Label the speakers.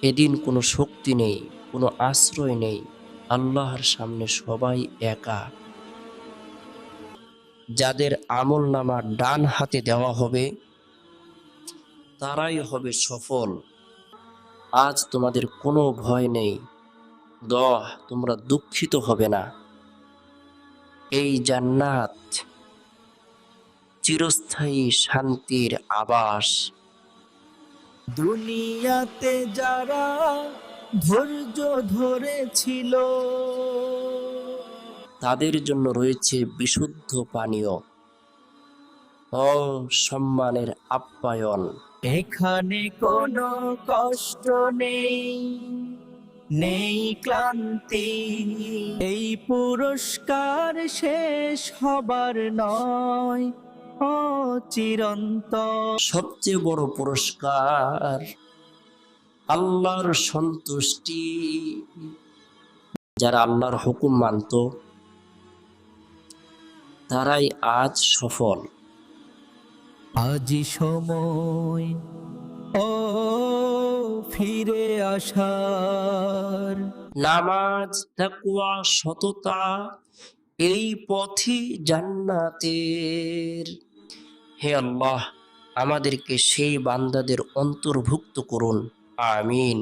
Speaker 1: এদিন কোনো শক্তি নেই, কোনো আশ্রয় নেই, আল্লাহর সামনে সবাই একা। যাদের আমলনামা ডান হাতে দেওয়া হবে তারাই হবে সফল। আজ তোমাদের কোনো ভয় নেই, তোমরা দুঃখিত হবে না। এই জান্নাত চিরস্থায়ী শান্তির আবাস।
Speaker 2: দুনিয়াতে যারা ধৈর্য ধরেছিল
Speaker 1: তাদের জন্য রয়েছে বিশুদ্ধ পানীয় ও সম্মানের আপ্যায়ন।
Speaker 2: এখানে কোনো কষ্ট নেই, নেই ক্লান্তি। এই পুরস্কার শেষ হবার নয়, ও চিরন্তন।
Speaker 1: সবচেয়ে বড় পুরস্কার আল্লাহর সন্তুষ্টি। যারা আল্লাহর হুকুম মানত তারাই আজ সফল।
Speaker 2: আজি সময় ও ফিরে আসার।
Speaker 1: নামাজ, তাকওয়া, সততা, এই পথই জান্নাতের। হে আল্লাহ, আমাদেরকে সেই বান্দাদের অন্তর্ভুক্ত করুন। আমিন।